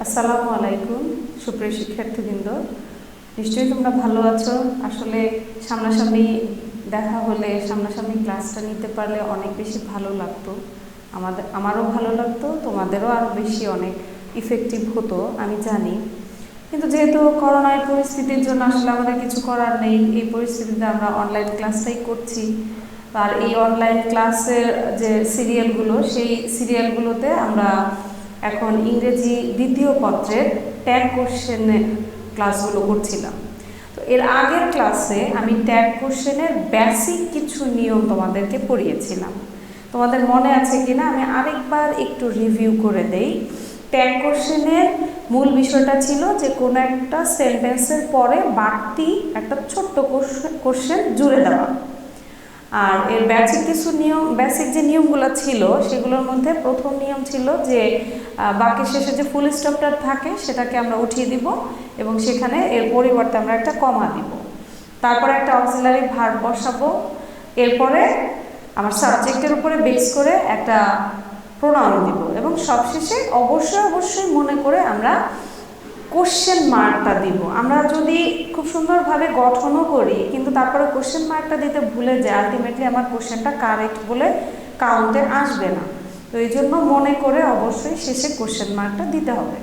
আসসালামু আলাইকুম সুপ্রিয় শিক্ষার্থীবৃন্দ, নিশ্চয়ই তোমরা ভালো আছো। আসলে সামনাসামনি দেখা হলে, সামনাসামনি ক্লাসটা নিতে পারলে অনেক বেশি ভালো লাগতো। আমারও ভালো লাগতো, তোমাদেরও আরও বেশি অনেক ইফেক্টিভ হতো আমি জানি। কিন্তু যেহেতু করোনার পরিস্থিতির জন্য আসলে আমাদের কিছু করার নেই, এই পরিস্থিতিতে আমরা অনলাইন ক্লাসটাই করছি। আর এই অনলাইন ক্লাসের যে সিরিয়ালগুলো, সেই সিরিয়ালগুলোতে আমরা এখন ইংরেজি দ্বিতীয় পত্রের ট্যাগ কোশ্চেনের ক্লাসগুলো করছিলাম। তো এর আগের ক্লাসে আমি ট্যাগ কোশ্চেনের বেসিক কিছু নিয়ম তোমাদেরকে পড়িয়েছিলাম। তোমাদের মনে আছে কিনা আমি আরেকবার একটু রিভিউ করে দেই। ট্যাগ কোশ্চেনের মূল বিষয়টা ছিল যে কোনো একটা সেন্টেন্সের পরে বাড়তি একটা ছোট্ট কোশ্চেন জুড়ে দেওয়া। আর এর বেসিক যে নিয়মগুলো ছিল সেগুলোর মধ্যে প্রথম নিয়ম ছিল যে বাক্যের শেষে যে ফুল স্টপটা থাকে সেটাকে আমরা উঠিয়ে দিব এবং সেখানে এর পরিবর্তে আমরা একটা কমা দিব। তারপরে একটা অক্সিলারি ভার্ব বসাবো। এরপরে আমার সাবজেক্টের উপরে বেস করে একটা প্রোনাউন দিব এবং সবশেষে অবশ্যই মনে করে আমরা কোশ্চেন মার্কটা দিব। আমরা যদি খুব সুন্দরভাবে গঠনও করি কিন্তু তারপরে কোশ্চেন মার্কটা দিতে ভুলে যাই, আলটিমেটলি আমার কোশ্চেনটা কারেক্ট বলে কাউন্টে আসবে না। তো এই জন্য মনে করে অবশ্যই শেষে কোশ্চেন মার্কটা দিতে হবে।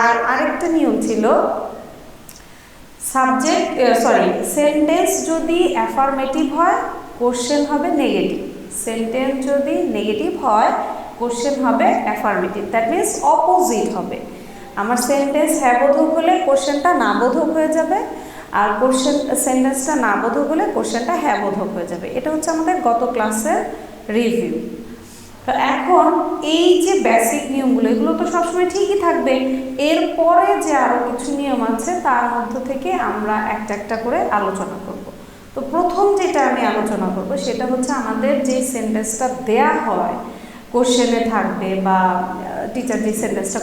আর আরেকটা নিয়ম ছিল সেন্টেন্স যদি অ্যাফার্মেটিভ হয় কোশ্চেন হবে নেগেটিভ, সেন্টেন্স যদি নেগেটিভ হয় কোশ্চেন হবে অ্যাফার্মেটিভ, দ্যাট মিনস অপোজিট হবে। আমার সেন্টেন্স হ্যাঁ বোধক হলে কোশ্চেনটা না বোধক হয়ে যাবে, আর সেন্টেন্সটা না বোধক হলে কোশ্চেনটা হ্যাঁ বোধক হয়ে যাবে। এটা হচ্ছে আমাদের গত ক্লাসের রিভিউ। তো এখন এই যে বেসিক নিয়মগুলো, এগুলো তো সবসময় ঠিকই থাকবে। এরপরে যে আরও কিছু নিয়ম আছে তার মধ্য থেকে আমরা একটা একটা করে আলোচনা করব। তো প্রথম যেটা আমি আলোচনা করব সেটা হচ্ছে আমাদের যে সেন্টেন্সটা দেয়া হয় কোশ্চেনে থাকবে বা টিচার যে সেন্টেন্সটা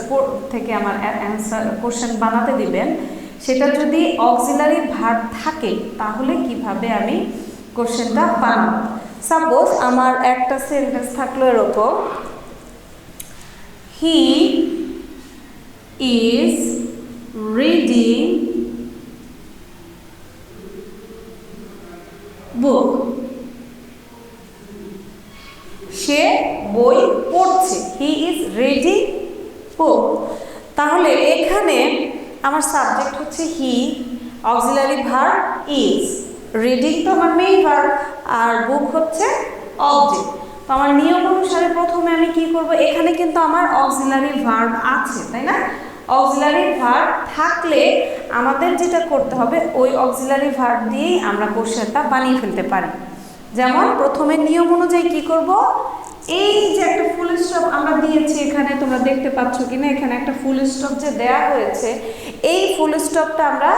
থেকে আমার অ্যান্সার কোশ্চেন বানাতে দিবেন সেটা যদি অক্সিলারি ভার্ব থাকে তাহলে কিভাবে আমি কোশ্চেনটা বানাবো। সাপোজ আমার একটা সেন্টেন্স থাকলো এরকম, হি ইজ রিডিং বুক, সে বই পড়ছে, হি ইজ রিডিং বুক। তাহলে এখানে আমার সাবজেক্ট হচ্ছে হি, অক্সিলারি ভার্ব ইজ, রিডিং তো আমার মেইন ভার্ব আর বুক হচ্ছে অবজেক্ট। তো আমার নিয়ম অনুসারে প্রথমে আমি কি করব, এখানে কিন্তু আমার অক্সিলারি ভার্ব আছে তাই না। অক্সিলারি ভার্ব থাকলে আমাদের যেটা করতে হবে ওই অক্সিলারি ভার্ব দিয়েই আমরা কোশ্চেনটা বানিয়ে ফেলতে পারি। যেমন প্রথমে নিয়ম অনুযায়ী কি করব, এই যে একটা ফুল স্টপ আমরা দিয়েছি এখানে, তোমরা দেখতে পাচ্ছ কিনা এখানে একটা ফুল স্টপ যে দেয়া হয়েছে, এই ফুল স্টপটা আমরা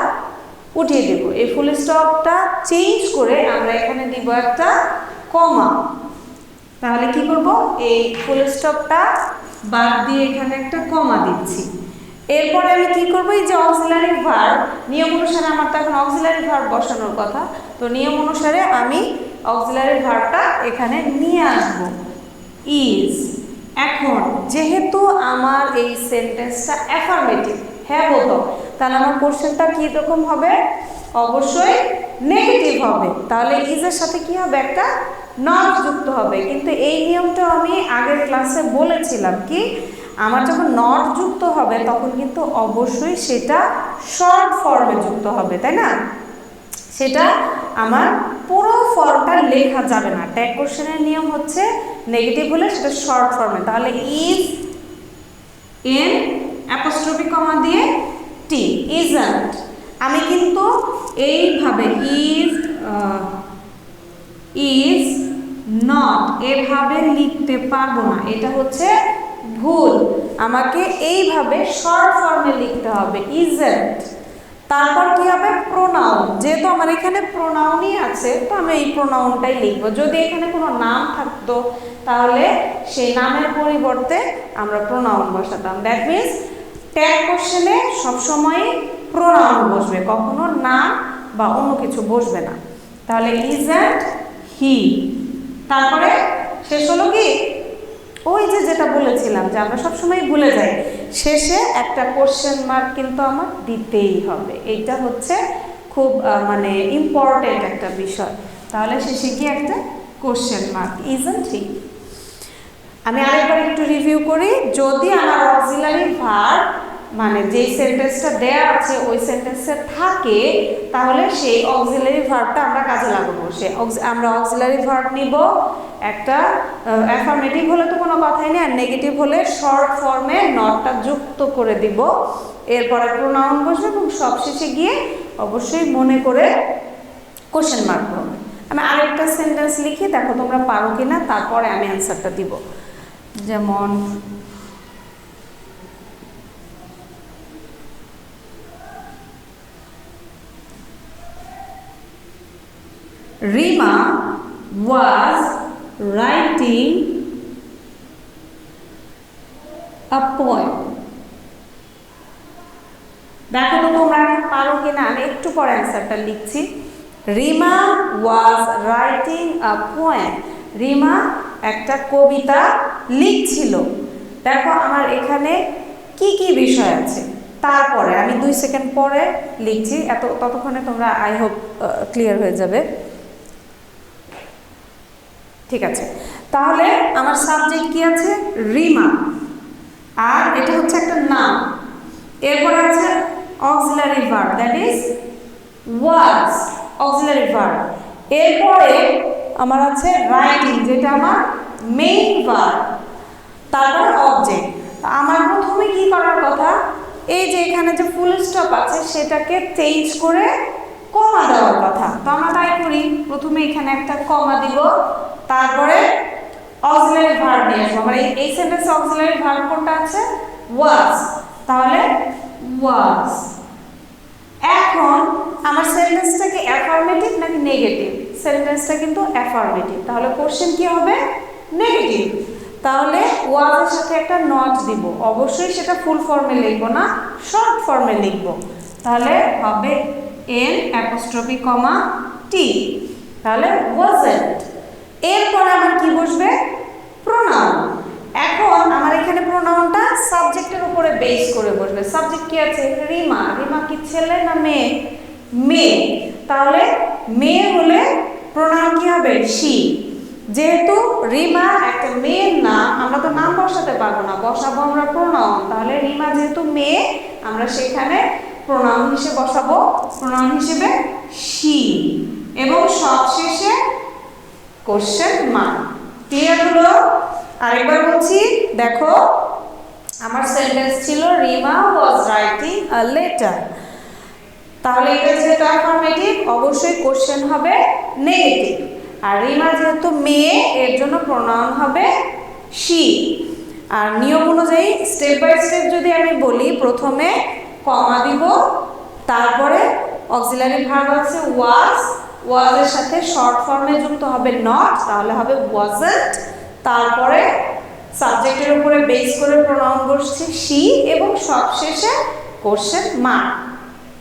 উঠিয়ে দেব। এই ফুল স্টপটা চেঞ্জ করে আমরা এখানে দিব একটা কমা। তাহলে কি করব, এই ফুল স্টপটা বাদ দিয়ে এখানে একটা কমা দিচ্ছি। এরপরে আমি কি করব, এই যে অক্সিলারি ভার্ব, নিয়ম অনুসারে আমার তো এখন অক্সিলারি ভার্ব বসানোর কথা, তো নিয়ম অনুসারে আমি অক্সিলারি ভার্বটা এখানে নিয়ে আসব, ইজ। এখন যেহেতু আমার এই সেন্টেন্সটা অ্যাফার্মেটিভ হ্যাঁ বোধক, তাহলে আমার কোশ্চেনটা কি রকম হবে, অবশ্যই নেগেটিভ হবে। তাহলে ইজের সাথে কি হবে, একটা নট যুক্ত হবে। কিন্তু এই নিয়মটা আমি আগের ক্লাসে বলেছিলাম কি, আমার যখন নট যুক্ত হবে তখন কিন্তু অবশ্যই সেটা শর্ট ফর্মে যুক্ত হবে তাই না, সেটা আমার পুরো ফর্মটা লেখা যাবে না। ট্যাগ কোশ্চেনের নিয়ম হচ্ছে নেগেটিভ হলে সেটা শর্ট ফর্মে, তাহলে ইজ এন অ্যাপোস্ট্রফি কমা দিয়ে টি, ইজন্ট। আমি কিন্তু এইভাবে ইজ নট এভাবে লিখতে পারবো না, এটা হচ্ছে ভুল। আমাকে এইভাবে শর্ট ফর্মে লিখতে হবে, ইজন্ট। তারপর কি হবে, প্রোনাউন। যেহেতু আমার এখানে প্রোনাউনই আছে তো আমি এই প্রোনাউনটাই লিখবো। যদি এখানে কোনো নাম থাকতো তাহলে সেই নামের পরিবর্তে আমরা প্রোনাউন বসাতাম। দ্যাট মিনস ট্যাগ কোশ্চেনে সবসময় প্রোনাউন বসবে, কখনো নাম বা অন্য কিছু বসবে না। তাহলে ইজন্ট হি, তারপরে শেষ হলো কি, ওই যে যেটা বলেছিলাম যে আমরা সবসময় ভুলে যাই, শেষে একটা কোশ্চেন মার্ক কিন্তু আমার দিতেই হবে। এইটা হচ্ছে খুব মানে ইম্পর্টেন্ট একটা বিষয়। তাহলে শেষে কি একটা কোশ্চেন মার্ক, ইজন্ট ইট? আমি আরেকবার একটু রিভিউ করি। যদি আমার অক্সিলারি ভার্ব মানে যেই সেন্টেন্সটা দেয়া আছে ওই সেন্টেন্সে থাকে, তাহলে সেই অক্সিলারি ভার্বটা আমরা কাজে লাগাবো। আমরা অক্সিলারি ভার্ব নিব, একটা অ্যাফার্মেটিভ হলে তো কোনো কথাই নেই, আর নেগেটিভ হলে শর্ট ফর্মে নটটা যুক্ত করে দিব, এরপরে প্রোনাউন বসবে এবং সবশেষে গিয়ে অবশ্যই মনে করে কোশ্চেন মার্ক করবে। আমি আরেকটা সেন্টেন্স লিখি, দেখো তোমরা পারো কিনা, তারপরে আমি অ্যান্সারটা দিব। যেমন Rima was writing a poem. দেখো তো তোমরা পারো কিনা, আমি একটু পরে অ্যান্সারটা লিখছি। Rima was writing a poem. Rima একটা কবিতা লিখছিল। দেখো আমার এখানে কি কি বিষয় আছে, তারপরে আমি 2 সেকেন্ড পরে লিখছি, ততক্ষণে তোমরা আই হোপ ক্লিয়ার হয়ে যাবে। ঠিক আছে, তাহলে আমার সাবজেক্ট কি আছে? রিমা, আর এটা হচ্ছে একটা নাম। এরপরে আছে auxiliary verb, that is was, auxiliary verb. এরপরে আমার আছে রাইটিং, যেটা আমার মেইন ভার্ব। তারপর অবজেক্ট। আমার প্রথমে কি করার কথা, এই যে এখানে যে ফুল স্টপ আছে সেটাকে চেঞ্জ করে কমা দেওয়ার কথা। তো আমরা তাই করি, প্রথমে এখানে একটা কমা দিব, তারপরে অক্সিলারি ভার্ব নিয়ে আসবো। আমার এই সেন্টেন্সে অক্সিলারি ভার্ব কোনটা আছে? ওয়াজ। তাহলে ওয়াজ। এখন আমার সেন্টেন্সটা কি অ্যাফার্মেটিভ নাকি নেগেটিভ? সেন্টেন্সটা কিন্তু অ্যাফার্মেটিভ, তাহলে কোশ্চেন কি হবে? নেগেটিভ। তাহলে ওয়াজের সাথে একটা নট দিব, অবশ্যই সেটা ফুল ফর্মে লিখবো না, শর্ট ফর্মে লিখবো। তাহলে হবে এন অ্যাপোস্ট্রফি কমা টি, তাহলে ওয়াজন্ট। এরপর আমার কি বসবে? প্রোনাউন। এখন আমার এখানে প্রোনাউনটা সাবজেক্টের উপরে বেস করে বসবে। সাবজেক্ট কি আছে? রিমা। রিমা কি ছেলে না মেয়ে? মেয়ে। তাহলে মেয়ে হলে প্রোনাউন কি হবে? শি। যেহেতু রিমা একটা মেয়ের নাম, আমরা তো নাম বসাতে পারবো না, বসাবো আমরা প্রোনাউন। তাহলে রিমা যেহেতু মেয়ে, আমরা সেখানে প্রোনাউন হিসেবে বসাবো, প্রোনাউন হিসেবে শি, এবং সবশেষে কোশ্চেন মার্ক। ক্লিয়ার হলো? আরেকবার বলছি, দেখো আমার সেন্টেন্স ছিল Rima was writing a letter. তাহলে এটা যেহেতু অ্যাফার্মেটিভ, অবশ্যই কোশ্চেন হবে নেগেটিভ। আর রিমা যেহেতু মেয়ে, এর জন্য প্রোনাউন হবে শি। আর নিয়ম অনুযায়ী স্টেপ বাই স্টেপ যদি আমি বলি, প্রথমে কমা দিব, তারপরে অক্সিলারি ভার্ব আছে ওয়াজ, ওয়াজের সাথে শর্ট ফর্মে যুক্ত হবে নট, তাহলে হবে ওয়াজন্ট। তারপরে সাবজেক্টের উপরে বেস করে প্রোনাউন বসছে শি, এবং সবশেষে কোশ্চেন মার্ক।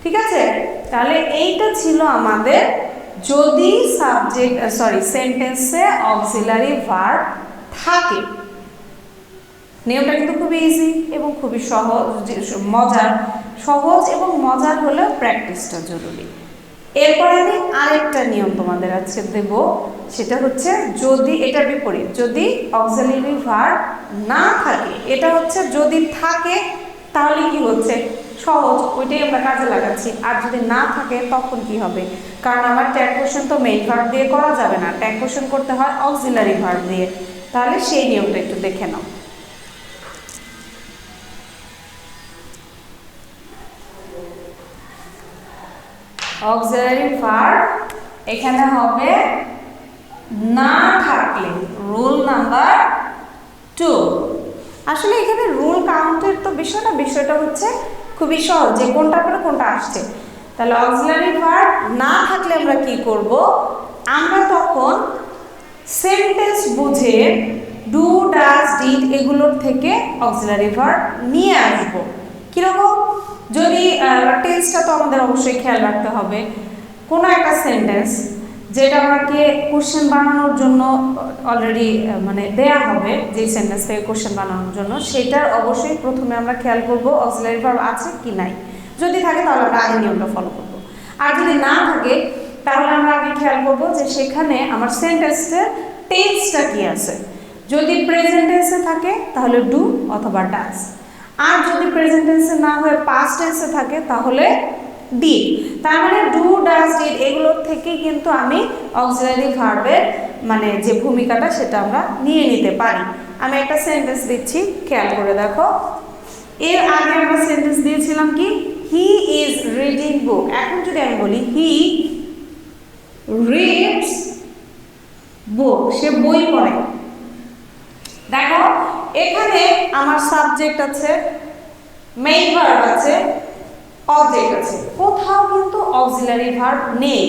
ঠিক আছে, তাহলে এইটা ছিল আমাদের যদি সেন্টেন্সে অক্সিলারি ভার্ব থাকে। নিয়মটা কিন্তু খুবই ইজি এবং খুবই সহজ এবং মজার হলেও প্র্যাকটিসটা জরুরি। এরপরে আমি আরেকটা নিয়ম তোমাদের আজকে দেব, সেটা হচ্ছে যদি এটা বিপরীত, যদি অক্সিলারি ভার্ব না থাকে। এটা হচ্ছে যদি থাকে তাহলে কি হচ্ছে? সহজ, ওইটাই আমরা কাজে লাগাচ্ছি। আর যদি না থাকে তখন কি হবে? কারণ আমার ট্যাগ কোশ্চেন তো মেইন ভার্ব দিয়ে করা যাবে না, ট্যাগ কোশ্চেন করতে হয় অক্সিলারি ভার্ব দিয়ে। তাহলে সেই নিয়মটা একটু দেখে নাও। অক্সিলারি ভার্ব এখানে হবে না থাকলে, রুল নাম্বার 2। আসলে এখানে রুল কাউন্টের তো বিষয় না, বিষয়টা হচ্ছে খুবই সহজ যে কোনটা করে কোনটা আসছে। তাহলে অক্সিলারি ভার্ব না থাকলে আমরা কি করব? আমরা তখন সেন্টেন্স বুঝে ডু, ডাজ, ডিড এগুলোর থেকে অক্সিলারি ভার্ব নিয়ে আসবো। কিরকম? যদি টেন্সটা তো আমাদের অবশ্যই খেয়াল রাখতে হবে। কোনো একটা সেন্টেন্স যেটা আমাকে কোশ্চেন বানানোর জন্য অলরেডি মানে দেয়া হবে, যে সেন্টেন্স থেকে কোশ্চেন বানানোর জন্য, সেটার অবশ্যই প্রথমে আমরা খেয়াল করব অক্সিলারি ভার্ব আছে কি নাই। যদি থাকে তাহলে আমরা আগে নিয়মটা ফলো করব, আর যদি না থাকে তাহলে আমরা আগে খেয়াল করব যে সেখানে আমার সেন্টেন্সের টেন্সটা কি আছে। যদি প্রেজেন্ট টেন্সে থাকে তাহলে ডু অথবা ডাজ, আর যদি প্রেজেন্ট টেন্সে না হয়ে পাস্ট টেন্সে থাকে তাহলে ডিড। তার মানে ডু ডাজ ডিড এগুলোর থেকে কিন্তু আমি অক্সিলারি ভার্বের মানে যে ভূমিকাটা সেটা আমরা নিয়ে নিতে পারি। আমি একটা সেন্টেন্স দিচ্ছি, খেয়াল করে দেখো। এর আগে আমরা সেন্টেন্স দিয়েছিলাম কি, হি ইজ রিডিং বুক। এখন যদি আমি বলি হি রিডস বুক, সে বই পড়ে। দেখো এখানে আমার সাবজেক্ট আছে, মেইন ভার্ব আছে, অবজেক্ট আছে, কোথাও কিন্তু অক্সিলারি ভার্ব নেই।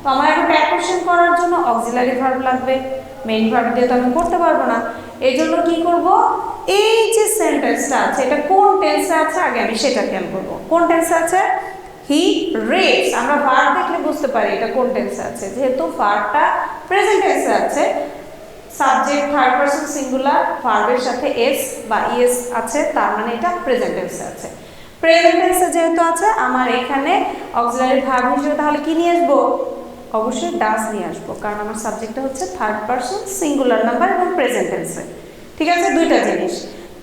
তো আমার এখন কোশ্চেন করার জন্য অক্সিলারি ভার্ব লাগবে, মেইন ভার্ব দিয়ে তো আমি করতে পারবো না। এই জন্য কি করব, এই যে সেন্টেন্সটা আছে এটা কোন টেন্সে আছে আগে আমি সেটা খেয়াল করব। কোন টেন্সে আছে, হি রিডস। আমরা ভার্ব দেখলে বুঝতে পারি এটা কোন টেন্সে আছে, যেহেতু ভার্বটা প্রেজেন্ট টেন্সে আছে, সাবজেক্ট থার্ড পারসন সিঙ্গুলার, ভার্বের সাথে এস বা ইএস আছে, তার মানে এটা প্রেজেন্ট টেন্সে আছে। প্রেজেন্ট টেন্সে যেহেতু আছে আমার এখানে অক্সিলারি ভার্ব হিসেবে তাহলে কি নিয়ে আসবো, অবশ্যই ডাজ নিয়ে আসবো, কারণ আমার সাবজেক্টটা হচ্ছে থার্ড পারসন সিঙ্গুলার নাম্বার এবং প্রেজেন্ট টেন্সে। ঠিক আছে, দুইটা জিনিস,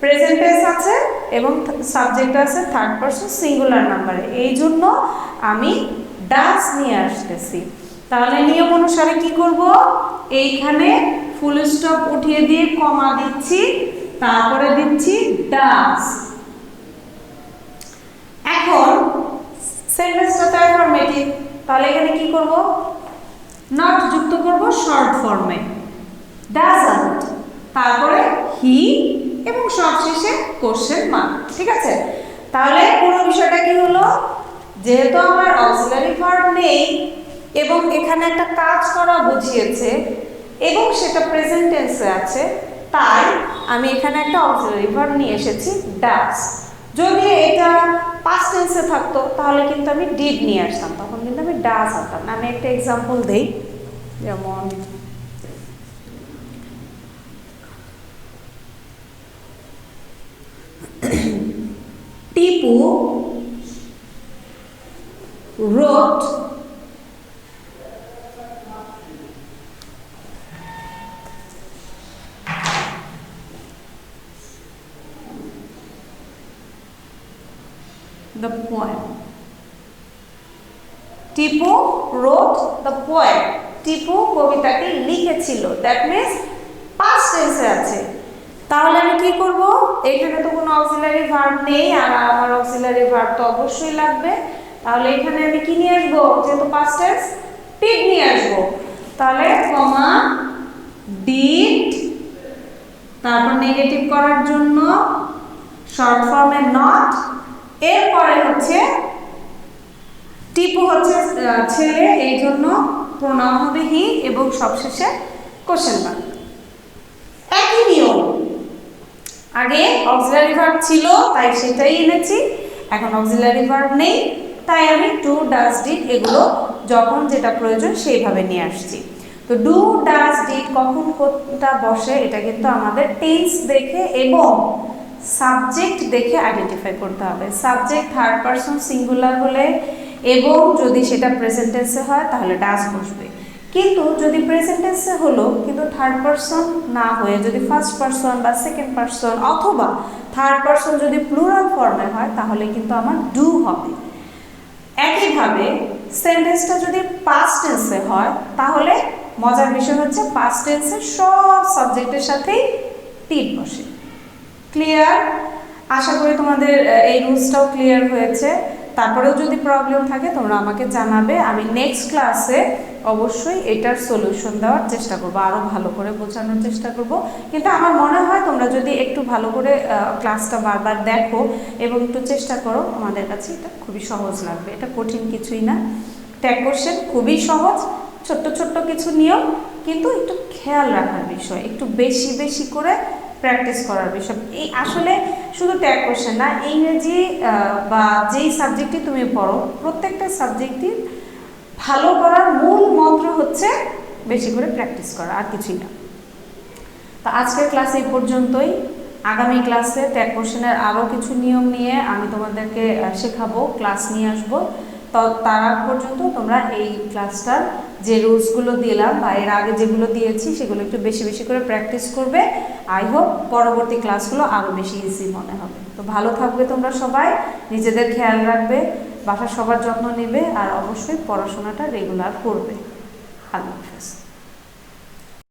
প্রেজেন্ট টেন্স আছে এবং সাবজেক্ট আছে থার্ড পারসন সিঙ্গুলার নাম্বারে, এই জন্য আমি ডাজ নিয়ে আসতেছি। তাহলে নিয়ম অনুসারে কি করব, এইখানে ফুল স্টপ উঠিয়ে দিয়ে কমা দিচ্ছি, তারপরে দিচ্ছি ডাজ। এখন সেন্টেন্সটা তো অ্যাফার্মেটিভ, তাহলে এখানে কি করব, নট যুক্ত করব শর্ট ফর্মে, ডাজন্ট, তারপরে হি এবং সবশেষে কোশ্চেন মার্ক। ঠিক আছে, তাহলে পুরো বিষয়টা কি হলো, যেহেতু আমার অক্সিলারি ভার্ব নেই এবং এখানে একটা কাজ করা বুঝিয়েছে এবং সেটা প্রেজেন্ট টেন্সে আছে, তাই আমি এখানে একটা অক্সিলারি ভার্ব নিয়ে এসেছি ডাজ। যদি এটা পাস্ট টেন্সে থাকতো তাহলে কিন্তু আমি ডিড নিয়ে আসতাম, তখন কিন্তু আমি ডাজ আনতাম না। আমি একটা এক্সাম্পল দেই, যেমন Tipu wrote the poem. Tipu wrote the poem. Tipu কবিতাটি লিখেছিল, দ্যাট মিন্স পাস্ট টেন্সে আছে। তাহলে আমি কি করব, এখানে তো কোনো অক্সিলারি ভার্ব নেই আর আমার অক্সিলারি ভার্ব তো অবশ্যই লাগবে, তাহলে এখানে আমি কি নিয়ে আসবো, যেহেতু পাস্ট টেন্স ডিড নিয়ে আসবো, তাহলে কমা ডিড, তারপর নেগেটিভ করার জন্য শর্ট ফর্মে নট, এরপরে হচ্ছে টিপু হচ্ছে ছেলে, এই জন্য প্রোনাউন হবে হি এবং সবশেষে কোশ্চেন মার্ক। একই নিয়ম, আগে অক্সিলারি ভার্ব ছিল তাই সেটাই এনেছি, এখন অক্সিলারি ভার্ব নেই তাই আমি টু ডাজ ডিড এগুলো যখন যেটা প্রয়োজন সেইভাবে নিয়ে আসছি। তো ডু ডাজ ডিড কখন কোনটা বসে এটা কিন্তু আমাদের টেন্স দেখে এবং সাবজেক্ট দেখে আইডেন্টিফাই করতে হবে। সাবজেক্ট থার্ড পারসন সিঙ্গুলার হলে এবং যদি সেটা প্রেজেন্ট টেন্সে হয় তাহলে ডাজ বসবে, কিন্তু যদি প্রেজেন্ট টেন্সে হলো কিন্তু থার্ড পারসন না হয়ে যদি ফার্স্ট পারসন বা সেকেন্ড পারসন অথবা থার্ড পারসন যদি প্লুরাল ফর্মে হয় তাহলে কিন্তু আমার ডু হবে। একইভাবে সেন্টেন্সটা যদি পাস্ট টেন্সে হয় তাহলে মজার বিষয় হচ্ছে পাস্ট টেন্সে সব সাবজেক্টের সাথেই ডিড বসে। ক্লিয়ার? আশা করি তোমাদের এই রুলসটাও ক্লিয়ার হয়েছে। তারপরেও যদি প্রবলেম থাকে তোমরা আমাকে জানাবে, আমি নেক্সট ক্লাসে অবশ্যই এটার সলিউশন দেওয়ার চেষ্টা করব, আরও ভালো করে বোঝানোর চেষ্টা করব। কিন্তু আমার মনে হয় তোমরা যদি একটু ভালো করে ক্লাসটা বারবার দেখো এবং একটু চেষ্টা করো, আমাদের কাছে এটা খুবই সহজ লাগবে। এটা কঠিন কিছুই না, ট্যাগ কোশ্চেন খুবই সহজ, ছোট্ট ছোট্ট কিছু নিয়ম, কিন্তু একটু খেয়াল রাখার বিষয়, একটু বেশি বেশি করে প্র্যাকটিস করার বিষয়। এই আসলে শুধু ট্যাগ কোশ্চেন না, ইংরেজি বা যেই সাবজেক্টই তুমি পড়ো প্রত্যেকটা সাবজেক্টই ভালো করার মূল মন্ত্র হচ্ছে বেশি করে প্র্যাকটিস করা, আর কিছুই না। তো আজকের ক্লাস এই পর্যন্তই। আগামী ক্লাসে ট্যাগ কোশ্চেনের আরও কিছু নিয়ম নিয়ে আমি তোমাদেরকে শেখাবো, ক্লাস নিয়ে আসবো। তো তার আগ পর্যন্ত তোমরা এই ক্লাসটার যে রুলসগুলো দিলাম বা এর আগে যেগুলো দিয়েছি সেগুলো একটু বেশি বেশি করে প্র্যাকটিস করবে। আই হোপ পরবর্তী ক্লাসগুলো আরও বেশি ইজি মনে হবে। তো ভালো থাকবে তোমরা সবাই, নিজেদের খেয়াল রাখবে, বাসার সবার যত্ন নেবে, আর অবশ্যই পড়াশোনাটা রেগুলার করবে। আল্লাহ হাফেজ।